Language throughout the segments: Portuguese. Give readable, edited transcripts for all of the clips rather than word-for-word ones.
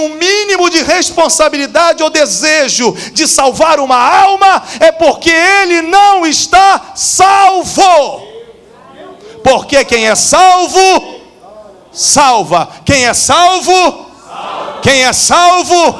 um mínimo de responsabilidade ou desejo de salvar uma alma, é porque ele não está salvo. Porque quem é salvo, salva. Quem é salvo, quem é salvo.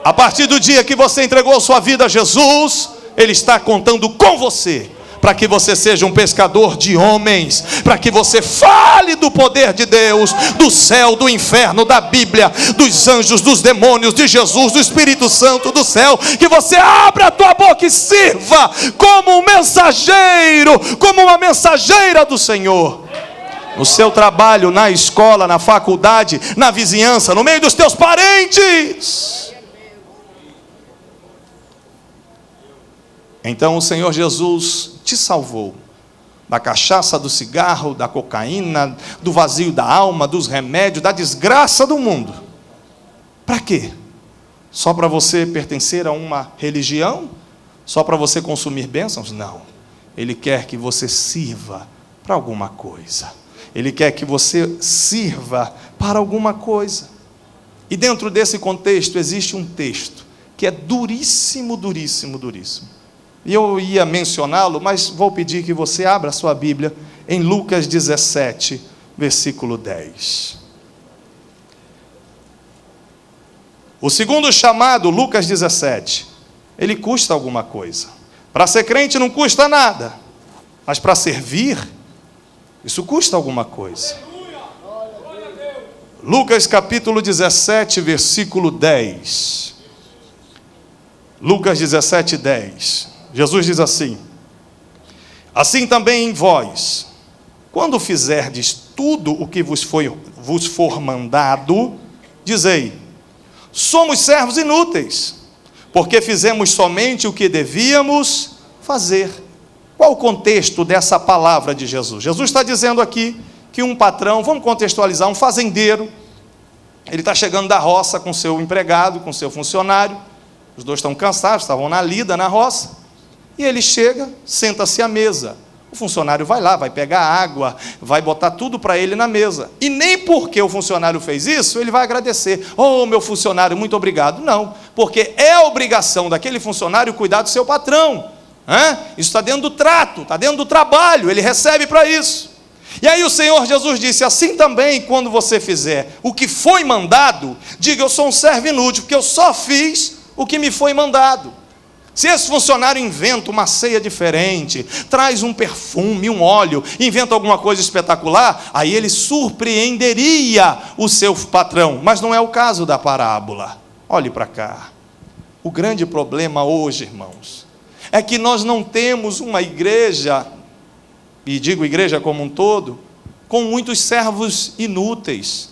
A partir do dia que você entregou sua vida a Jesus, Ele está contando com você, para que você seja um pescador de homens, para que você fale do poder de Deus, do céu, do inferno, da Bíblia, dos anjos, dos demônios, de Jesus, do Espírito Santo, do céu, que você abra a tua boca e sirva como um mensageiro, como uma mensageira do Senhor, no seu trabalho, na escola, na faculdade, na vizinhança, no meio dos teus parentes. Então o Senhor Jesus te salvou da cachaça, do cigarro, da cocaína, do vazio da alma, dos remédios, da desgraça do mundo. Para quê? Só para você pertencer a uma religião? Só para você consumir bênçãos? Não. Ele quer que você sirva para alguma coisa. Ele quer que você sirva para alguma coisa. E dentro desse contexto existe um texto que é duríssimo, duríssimo, duríssimo. E eu ia mencioná-lo, mas vou pedir que você abra a sua Bíblia em Lucas 17, versículo 10. O segundo chamado, Lucas 17, ele custa alguma coisa. Para ser crente não custa nada, mas para servir, isso custa alguma coisa. Lucas capítulo 17, versículo 10. Lucas 17, 10. Jesus diz assim: assim também em vós, quando fizerdes tudo o que vos for mandado, dizei: somos servos inúteis, porque fizemos somente o que devíamos fazer. Qual o contexto dessa palavra de Jesus? Jesus está dizendo aqui que um patrão, vamos contextualizar, um fazendeiro, ele está chegando da roça com seu empregado, com seu funcionário, os dois estão cansados, estavam na lida na roça, e ele chega, senta-se à mesa. O funcionário vai lá, vai pegar água, vai botar tudo para ele na mesa. E nem porque o funcionário fez isso, ele vai agradecer. Oh, meu funcionário, muito obrigado. Não, porque é obrigação daquele funcionário cuidar do seu patrão. Isso está dentro do trato, está dentro do trabalho, ele recebe para isso. E aí o Senhor Jesus disse: assim também, quando você fizer o que foi mandado, diga: eu sou um servo inútil, porque eu só fiz o que me foi mandado. Se esse funcionário inventa uma ceia diferente, traz um perfume, um óleo, inventa alguma coisa espetacular, aí ele surpreenderia o seu patrão. Mas não é o caso da parábola. Olhe para cá. O grande problema hoje, irmãos, é que nós não temos uma igreja, e digo igreja como um todo, com muitos servos inúteis.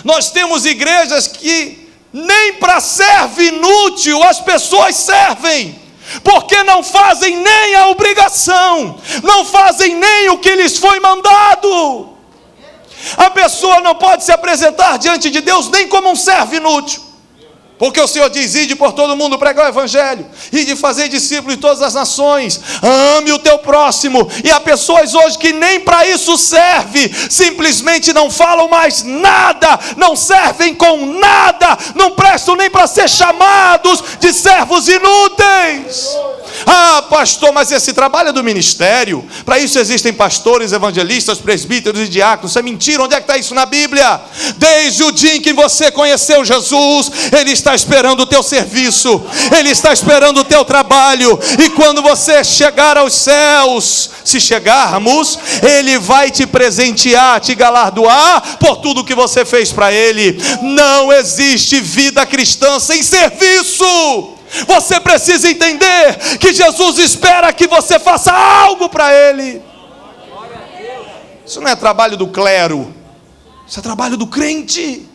Nós temos igrejas que nem para servo inútil as pessoas servem, porque não fazem nem a obrigação, não fazem nem o que lhes foi mandado. A pessoa não pode se apresentar diante de Deus nem como um servo inútil, porque o Senhor diz: ide por todo mundo pregar o Evangelho, e de fazer discípulos de todas as nações, ame o teu próximo. E há pessoas hoje que nem para isso serve, simplesmente não falam mais nada, não servem com nada, não prestam nem para ser chamados de servos inúteis. Ah, pastor, mas esse trabalho é do ministério, para isso existem pastores, evangelistas, presbíteros e diáconos. Isso é mentira. Onde é que está isso na Bíblia? Desde o dia em que você conheceu Jesus, Ele está esperando o teu serviço, Ele está esperando o teu trabalho, e quando você chegar aos céus, se chegarmos, Ele vai te presentear, te galardoar por tudo que você fez para Ele. Não existe vida cristã sem serviço. Você precisa entender que Jesus espera que você faça algo para Ele. Isso não é trabalho do clero, isso é trabalho do crente.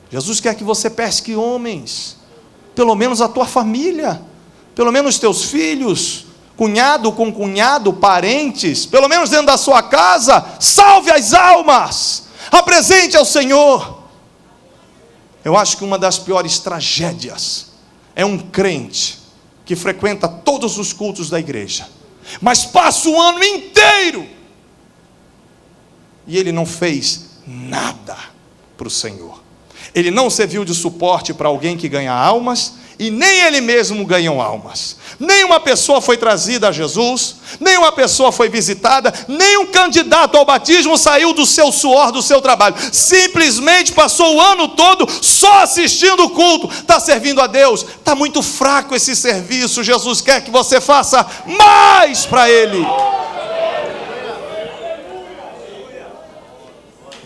Jesus quer que você pesque homens, pelo menos a tua família, pelo menos teus filhos, cunhado com cunhado, parentes, pelo menos dentro da sua casa. Salve as almas, apresente ao Senhor. Eu acho que uma das piores tragédias é um crente que frequenta todos os cultos da igreja, mas passa o ano inteiro e ele não fez nada para o Senhor. Ele não serviu de suporte para alguém que ganha almas, e nem ele mesmo ganhou almas. Nenhuma pessoa foi trazida a Jesus, nenhuma pessoa foi visitada, nenhum candidato ao batismo saiu do seu suor, do seu trabalho. Simplesmente passou o ano todo só assistindo o culto. Está servindo a Deus? Está muito fraco esse serviço. Jesus quer que você faça mais para Ele.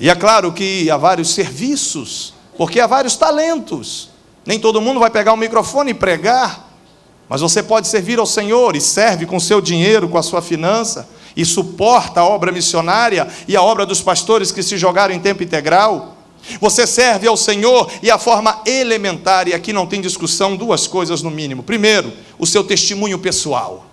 E é claro que há vários serviços, porque há vários talentos. Nem todo mundo vai pegar o microfone e pregar, mas você pode servir ao Senhor e serve com o seu dinheiro, com a sua finança, e suporta a obra missionária e a obra dos pastores que se jogaram em tempo integral. Você serve ao Senhor e a forma elementar, e aqui não tem discussão, duas coisas no mínimo. Primeiro, o seu testemunho pessoal.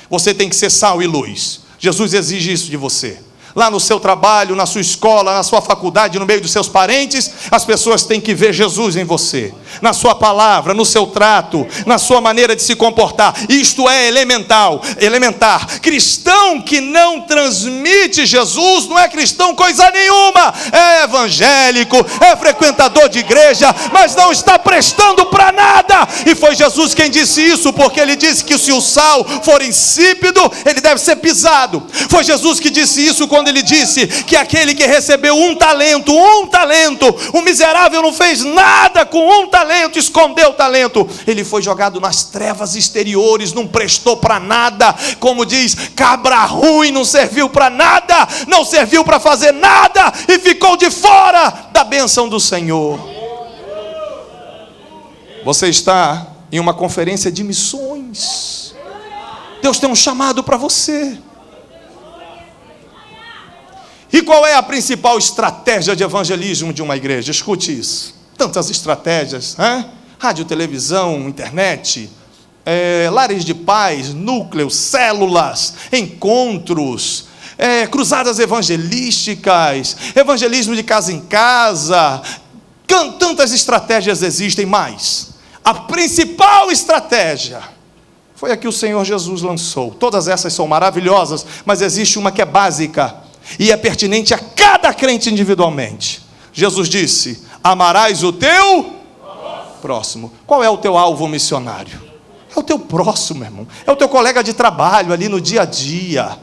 Você tem que ser sal e luz. Jesus exige isso de você. Lá no seu trabalho, na sua escola, na sua faculdade, no meio dos seus parentes, as pessoas têm que ver Jesus em você, na sua palavra, no seu trato, na sua maneira de se comportar. Isto é elementar. Cristão que não transmite Jesus não é cristão coisa nenhuma. É evangélico, é frequentador de igreja, mas não está prestando para nada. E foi Jesus quem disse isso, porque ele disse que se o sal for insípido, ele deve ser pisado. Foi Jesus que disse isso quando ele disse que aquele que recebeu um talento, o miserável não fez nada com um talento, escondeu o talento, ele foi jogado nas trevas exteriores, não prestou para nada, como diz, cabra ruim, não serviu para nada, não serviu para fazer nada, e ficou de fora da bênção do Senhor. Você está em uma conferência de missões, Deus tem um chamado para você. E qual é a principal estratégia de evangelismo de uma igreja? Escute isso. Tantas estratégias, rádio, televisão, internet, lares de paz, núcleos, células, encontros, cruzadas evangelísticas, evangelismo de casa em casa. Tantas estratégias existem, mas a principal estratégia foi a que o Senhor Jesus lançou. Todas essas são maravilhosas, mas existe uma que é básica e é pertinente a cada crente individualmente. Jesus disse: amarás o teu próximo. Qual é o teu alvo missionário? É o teu próximo, irmão. É o teu colega de trabalho ali no dia a dia.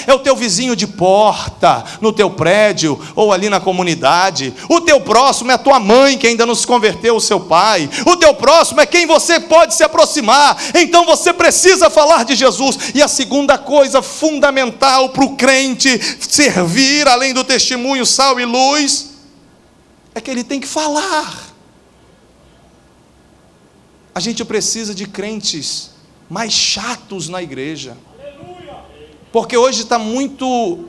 É o teu vizinho de porta, no teu prédio, ou ali na comunidade. O teu próximo é a tua mãe, que ainda não se converteu, o seu pai. O teu próximo é quem você pode se aproximar. Então você precisa falar de Jesus. E a segunda coisa fundamental para o crente servir, além do testemunho, sal e luz, é que ele tem que falar. A gente precisa de crentes mais chatos na igreja. Porque hoje está muito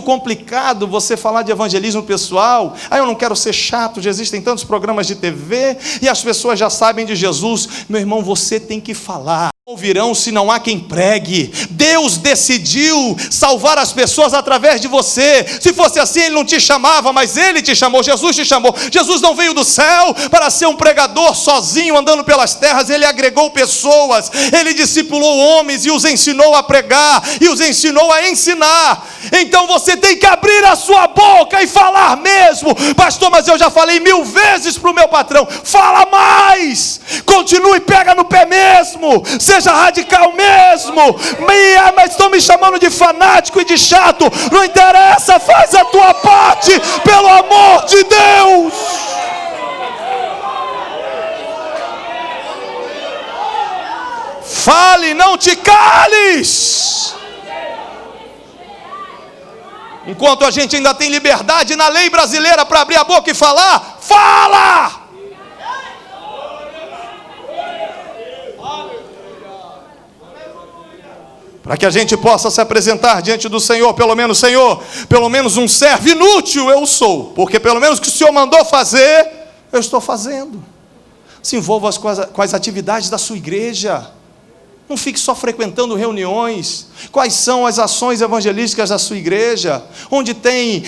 complicado você falar de evangelismo pessoal. Eu não quero ser chato, já existem tantos programas de TV, e as pessoas já sabem de Jesus. Meu irmão, você tem que falar. Ouvirão se não há quem pregue. Deus decidiu salvar as pessoas através de você. Se fosse assim, Ele não te chamava, mas Ele te chamou, Jesus te chamou. Jesus não veio do céu para ser um pregador sozinho andando pelas terras. Ele agregou pessoas, Ele discipulou homens e os ensinou a pregar, e os ensinou a ensinar. Então você tem que abrir a sua boca e falar mesmo. Pastor, mas eu já falei 1000 vezes para o meu patrão. Fala mais, continue, pega no pé mesmo, seja radical mesmo. Mas estão me chamando de fanático e de chato. Não interessa, faz a tua parte, pelo amor de Deus. Fale, não te cales. Enquanto a gente ainda tem liberdade na lei brasileira para abrir a boca e falar, fala! Para que a gente possa se apresentar diante do Senhor, pelo menos, Senhor, pelo menos um servo inútil eu sou, porque pelo menos o que o Senhor mandou fazer, eu estou fazendo. Se envolva com as atividades da sua igreja. Não fique só frequentando reuniões. Quais são as ações evangelísticas da sua igreja? Onde tem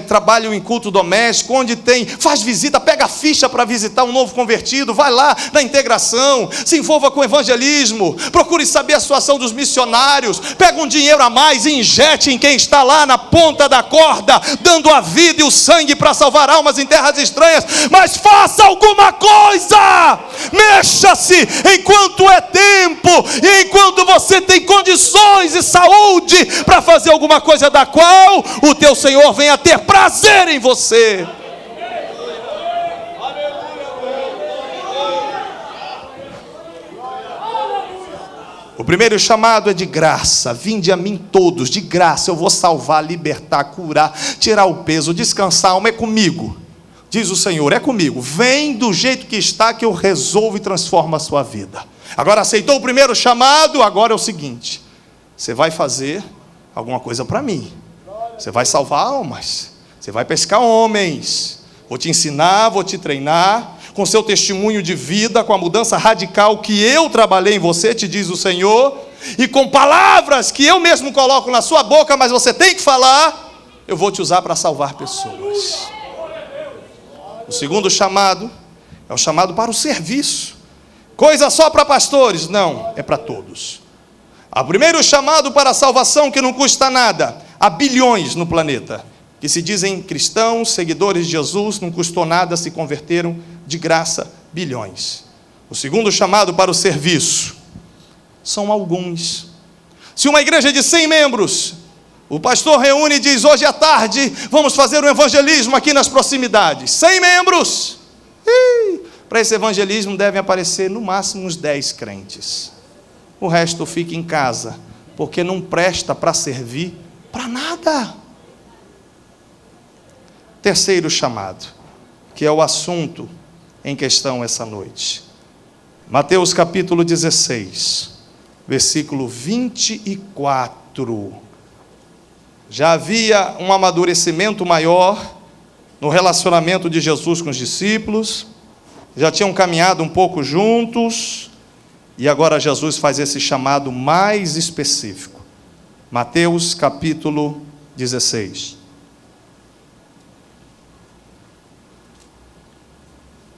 trabalho em culto doméstico, onde tem, faz visita, pega a ficha para visitar um novo convertido, vai lá na integração, se envolva com o evangelismo, procure saber a situação dos missionários, pega um dinheiro a mais e injete em quem está lá na ponta da corda, dando a vida e o sangue para salvar almas em terras estranhas, mas faça alguma coisa, mexa-se enquanto é tempo, e enquanto você tem condições e saúde para fazer alguma coisa da qual o teu Senhor venha ter prazer em você. O primeiro chamado é de graça. Vinde a mim todos, de graça eu vou salvar, libertar, curar, tirar o peso, descansar a alma. É comigo, diz o Senhor, é comigo. Vem do jeito que está, que eu resolvo e transformo a sua vida. Agora aceitou o primeiro chamado, agora é o seguinte: você vai fazer alguma coisa para mim. Você vai salvar almas. Você vai pescar homens. Vou te ensinar, vou te treinar. Com seu testemunho de vida, com a mudança radical que eu trabalhei em você, te diz o Senhor. E com palavras que eu mesmo coloco na sua boca, mas você tem que falar. Eu vou te usar para salvar pessoas. O segundo chamado é o chamado para o serviço. Coisa só para pastores? Não, é para todos. O primeiro chamado para a salvação, que não custa nada. Há bilhões no planeta que se dizem cristãos, seguidores de Jesus, não custou nada, se converteram de graça, bilhões. O segundo chamado para o serviço são alguns. Se uma igreja de 100 membros, o pastor reúne e diz: hoje à tarde vamos fazer um evangelismo aqui nas proximidades. 100 membros. Para esse evangelismo devem aparecer no máximo uns 10 crentes. O resto fica em casa, porque não presta para servir para nada. Terceiro chamado, que é o assunto em questão essa noite. Mateus capítulo 16, versículo 24. Já havia um amadurecimento maior no relacionamento de Jesus com os discípulos, já tinham caminhado um pouco juntos, e agora Jesus faz esse chamado mais específico. Mateus capítulo 16.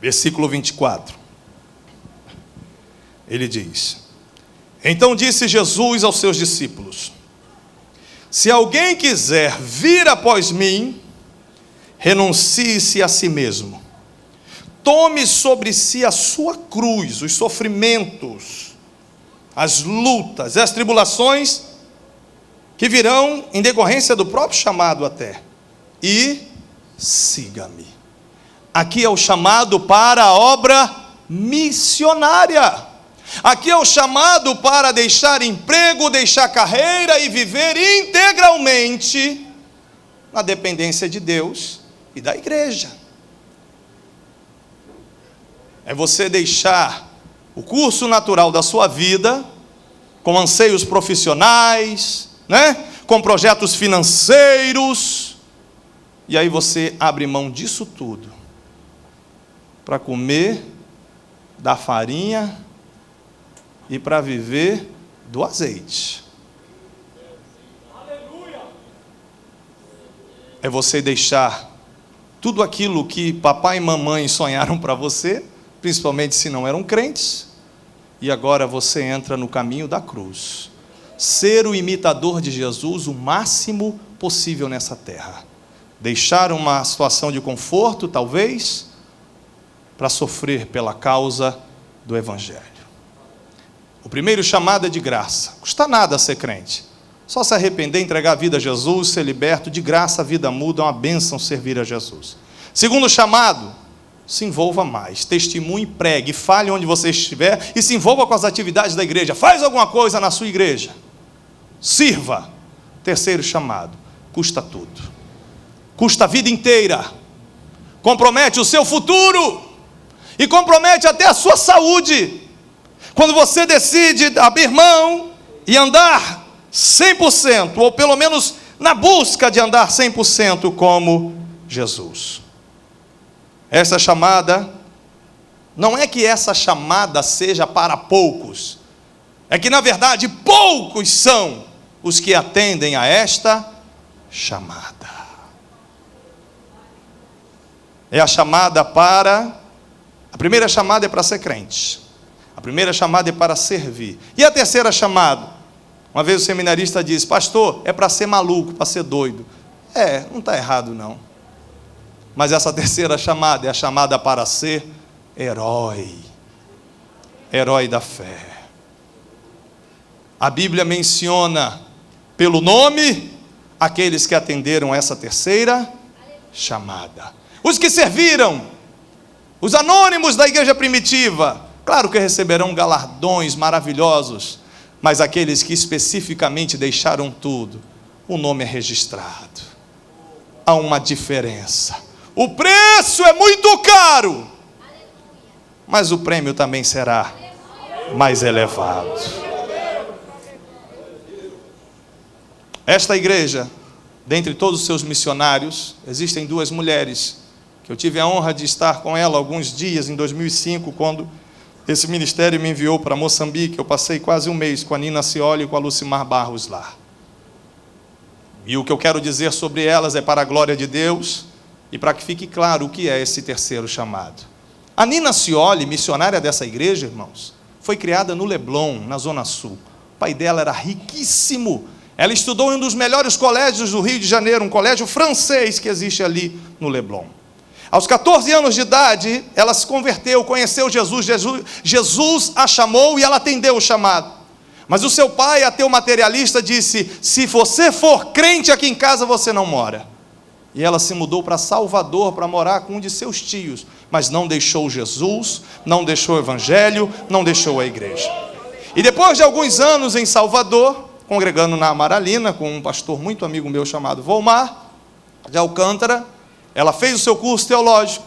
Versículo 24. Ele diz: então disse Jesus aos seus discípulos: se alguém quiser vir após mim, renuncie-se a si mesmo, tome sobre si a sua cruz, os sofrimentos, as lutas, as tribulações que virão em decorrência do próprio chamado até, e siga-me. Aqui é o chamado para a obra missionária. Aqui é o chamado para deixar emprego, deixar carreira e viver integralmente na dependência de Deus e da igreja. É você deixar o curso natural da sua vida, com anseios profissionais, com projetos financeiros, e aí você abre mão disso tudo para comer da farinha e para viver do azeite. É você deixar tudo aquilo que papai e mamãe sonharam para você, principalmente se não eram crentes, e agora você entra no caminho da cruz. Ser o imitador de Jesus o máximo possível nessa terra. Deixar uma situação de conforto, talvez, para sofrer pela causa do Evangelho. O primeiro chamado é de graça. Não custa nada ser crente. Só se arrepender, entregar a vida a Jesus, ser liberto, de graça a vida muda, é uma bênção servir a Jesus. Segundo chamado, se envolva mais. Testemunhe, pregue, fale onde você estiver e se envolva com as atividades da igreja. Faz alguma coisa na sua igreja. Sirva. Terceiro chamado, custa tudo. Custa a vida inteira. Compromete o seu futuro. E compromete até a sua saúde. Quando você decide abrir mão e andar 100%, ou pelo menos na busca de andar 100% como Jesus. Essa chamada, não é que essa chamada seja para poucos. é que, na verdade, poucos são os que atendem a esta chamada. É a chamada para... A primeira chamada é para ser crente. A primeira chamada é para servir. E a terceira chamada? Uma vez o seminarista disse: pastor, é para ser maluco, para ser doido. Não está errado não. Mas essa terceira chamada é a chamada para ser herói. Herói da fé. A Bíblia menciona pelo nome aqueles que atenderam essa terceira chamada. Os que serviram, os anônimos da igreja primitiva, claro que receberão galardões maravilhosos, mas aqueles que especificamente deixaram tudo, o nome é registrado. Há uma diferença. O preço é muito caro, mas o prêmio também será mais elevado. Esta igreja, dentre todos os seus missionários, existem duas mulheres, que eu tive a honra de estar com ela alguns dias em 2005, quando esse ministério me enviou para Moçambique. Eu passei quase um mês com a Nina Cioli e com a Lucimar Barros lá. E o que eu quero dizer sobre elas é para a glória de Deus e para que fique claro o que é esse terceiro chamado. A Nina Cioli, missionária dessa igreja, irmãos, foi criada no Leblon, na Zona Sul. O pai dela era riquíssimo. Ela estudou em um dos melhores colégios do Rio de Janeiro, um colégio francês que existe ali no Leblon. Aos 14 anos de idade, ela se converteu, conheceu Jesus, Jesus a chamou e ela atendeu o chamado. Mas o seu pai, ateu materialista, disse: se você for crente aqui em casa, você não mora. E ela se mudou para Salvador para morar com um de seus tios, mas não deixou Jesus, não deixou o evangelho, não deixou a igreja. E depois de alguns anos em Salvador, congregando na Amaralina, com um pastor muito amigo meu chamado Volmar de Alcântara, ela fez o seu curso teológico,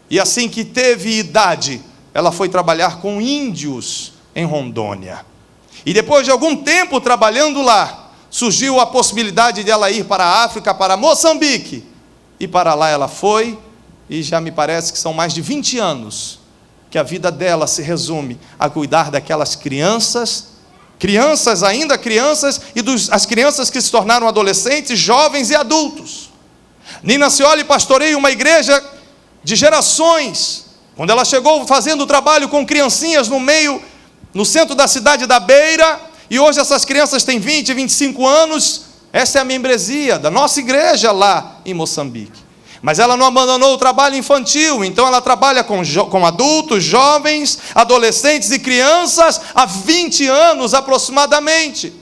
e assim que teve idade, ela foi trabalhar com índios em Rondônia. E depois de algum tempo trabalhando lá, surgiu a possibilidade de ela ir para a África, para Moçambique, e para lá ela foi, e já me parece que são mais de 20 anos, que a vida dela se resume a cuidar daquelas crianças ainda crianças, e as crianças que se tornaram adolescentes, jovens e adultos. Nina Cioli pastoreia uma igreja de gerações. Quando ela chegou fazendo trabalho com criancinhas no centro da cidade da Beira, e hoje essas crianças têm 20, 25 anos, essa é a membresia da nossa igreja lá em Moçambique. Mas ela não abandonou o trabalho infantil, então ela trabalha com adultos, jovens, adolescentes e crianças há 20 anos aproximadamente.